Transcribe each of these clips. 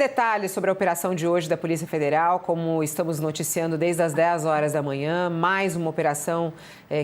Detalhes sobre a operação de hoje da Polícia Federal, como estamos noticiando desde as 10 horas da manhã, mais uma operação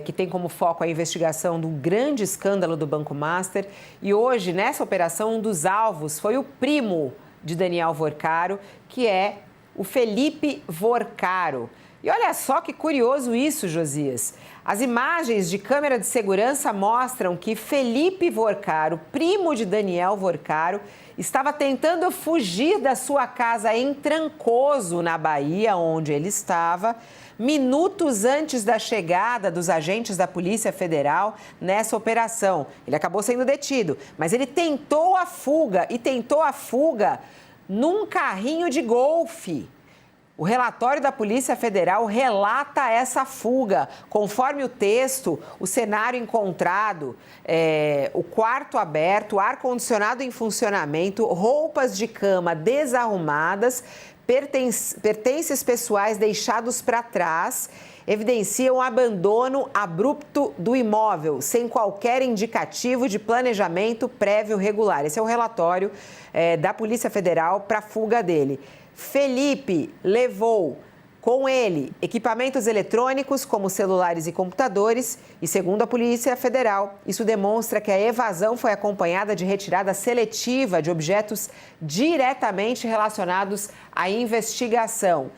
que tem como foco a investigação do grande escândalo do Banco Master. E hoje, nessa operação, um dos alvos foi o primo de Daniel Vorcaro, que é o Felipe Vorcaro. E olha só que curioso isso, Josias. As imagens de câmera de segurança mostram que Felipe Vorcaro, primo de Daniel Vorcaro, estava tentando fugir da sua casa em Trancoso, na Bahia, onde ele estava, minutos antes da chegada dos agentes da Polícia Federal nessa operação. Ele acabou sendo detido, mas ele tentou a fuga num carrinho de golfe. O relatório da Polícia Federal relata essa fuga. Conforme o texto, o cenário encontrado, o quarto aberto, ar-condicionado em funcionamento, roupas de cama desarrumadas, pertences pessoais deixados para trás, evidenciam o abandono abrupto do imóvel, sem qualquer indicativo de planejamento prévio regular. Esse é o relatório da Polícia Federal para a fuga dele. Felipe levou com ele equipamentos eletrônicos, como celulares e computadores, e segundo a Polícia Federal, isso demonstra que a evasão foi acompanhada de retirada seletiva de objetos diretamente relacionados à investigação.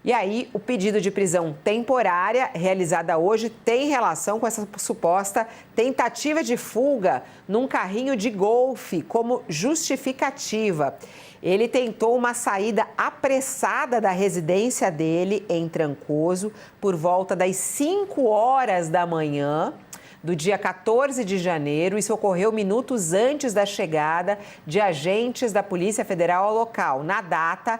E aí, o pedido de prisão temporária realizada hoje tem relação com essa suposta tentativa de fuga num carrinho de golfe como justificativa. Ele tentou uma saída apressada da residência dele em Trancoso por volta das 5 horas da manhã do dia 14 de janeiro. Isso ocorreu minutos antes da chegada de agentes da Polícia Federal ao local. Na data,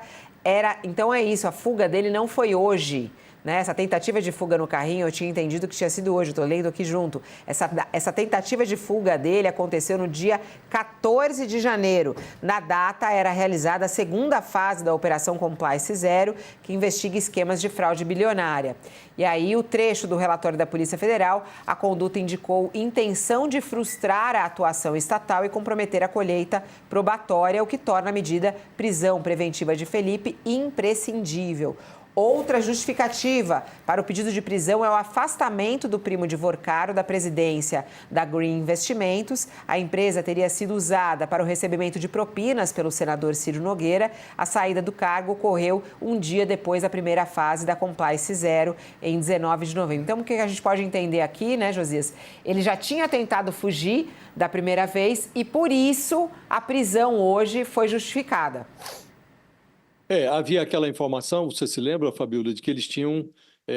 então é isso, a fuga dele não foi hoje, né? Essa tentativa de fuga no carrinho, eu tinha entendido que tinha sido hoje, estou lendo aqui junto. Essa tentativa de fuga dele aconteceu no dia 14 de janeiro. Na data, era realizada a segunda fase da Operação Compliance Zero, que investiga esquemas de fraude bilionária. E aí, o trecho do relatório da Polícia Federal, a conduta indicou intenção de frustrar a atuação estatal e comprometer a colheita probatória, o que torna a medida prisão preventiva de Felipe imprescindível. Outra justificativa para o pedido de prisão é o afastamento do primo de Vorcaro da presidência da Green Investimentos. A empresa teria sido usada para o recebimento de propinas pelo senador Ciro Nogueira. A saída do cargo ocorreu um dia depois da primeira fase da Compliance Zero, em 19 de novembro. Então, o que a gente pode entender aqui, né, Josias? Ele já tinha tentado fugir da primeira vez e, por isso, a prisão hoje foi justificada. Havia aquela informação, você se lembra, Fabíola, de que eles tinham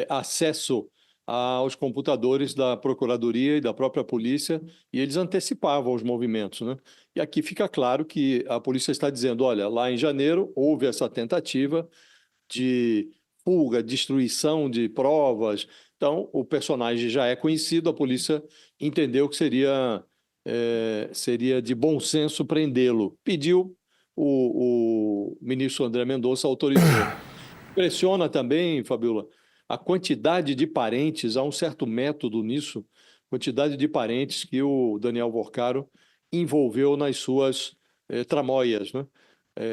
acesso aos computadores da Procuradoria e da própria polícia e eles antecipavam os movimentos, né? E aqui fica claro que a polícia está dizendo, olha, lá em janeiro houve essa tentativa de fuga, destruição de provas. Então, o personagem já é conhecido, a polícia entendeu que seria de bom senso prendê-lo. Pediu, o ministro André Mendonça autorizou. Impressiona também, Fabíola, a quantidade de parentes, há um certo método nisso, quantidade de parentes que o Daniel Vorcaro envolveu nas suas tramóias, né?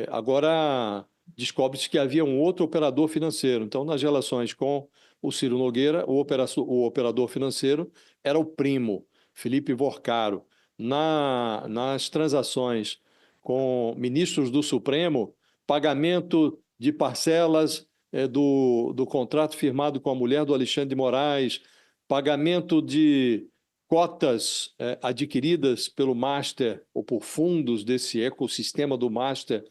Agora, descobre-se que havia um outro operador financeiro. Então, nas relações com o Ciro Nogueira, o operador financeiro era o primo, Felipe Vorcaro. Nas transações com ministros do Supremo, pagamento de parcelas do contrato firmado com a mulher do Alexandre de Moraes, pagamento de cotas adquiridas pelo Master ou por fundos desse ecossistema do Master,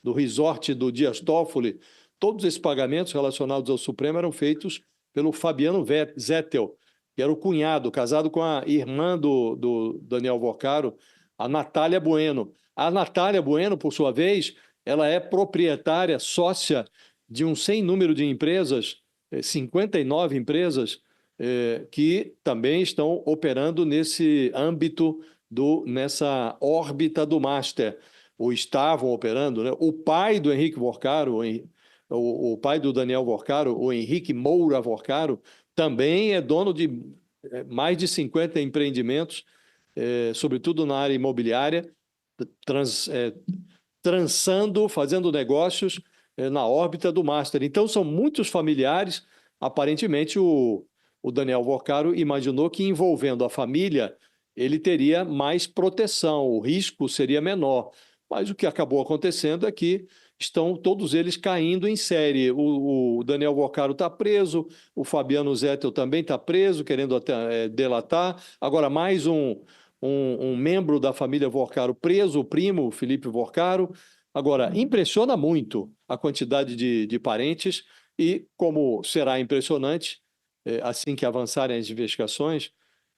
do resort do Dias Toffoli, todos esses pagamentos relacionados ao Supremo eram feitos pelo Fabiano Zettel, que era o cunhado, casado com a irmã do Daniel Vorcaro, a Natália Bueno. A Natália Bueno, por sua vez, ela é proprietária, sócia de um sem número de empresas, 59 empresas, que também estão operando nesse âmbito, nessa órbita do Master, ou estavam operando, né? O pai do Henrique Vorcaro, o pai do Daniel Vorcaro, o Henrique Moura Vorcaro, também é dono de mais de 50 empreendimentos, sobretudo na área imobiliária, trançando, fazendo negócios na órbita do Master. Então, são muitos familiares. Aparentemente, o Daniel Vorcaro imaginou que, envolvendo a família, ele teria mais proteção, o risco seria menor. Mas o que acabou acontecendo é que estão todos eles caindo em série. O Daniel Vorcaro está preso, o Fabiano Zettel também está preso, querendo até, delatar. Agora, mais um membro da família Vorcaro preso, o primo, Felipe Vorcaro. Agora, impressiona muito a quantidade de parentes e, como será impressionante, assim que avançarem as investigações,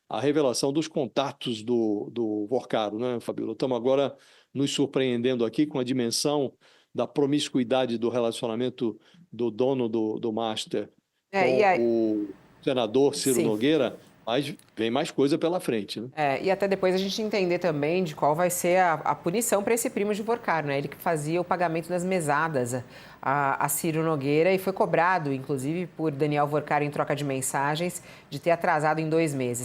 a revelação dos contatos do Vorcaro, né, Fabíola? Estamos agora nos surpreendendo aqui com a dimensão da promiscuidade do relacionamento do dono do Master E com aí, o senador Ciro sim. Nogueira, mas vem mais coisa pela frente, né? E até depois a gente entender também de qual vai ser a punição para esse primo de Vorcaro, né? Ele que fazia o pagamento das mesadas a Ciro Nogueira e foi cobrado, inclusive, por Daniel Vorcaro em troca de mensagens, de ter atrasado em 2 meses.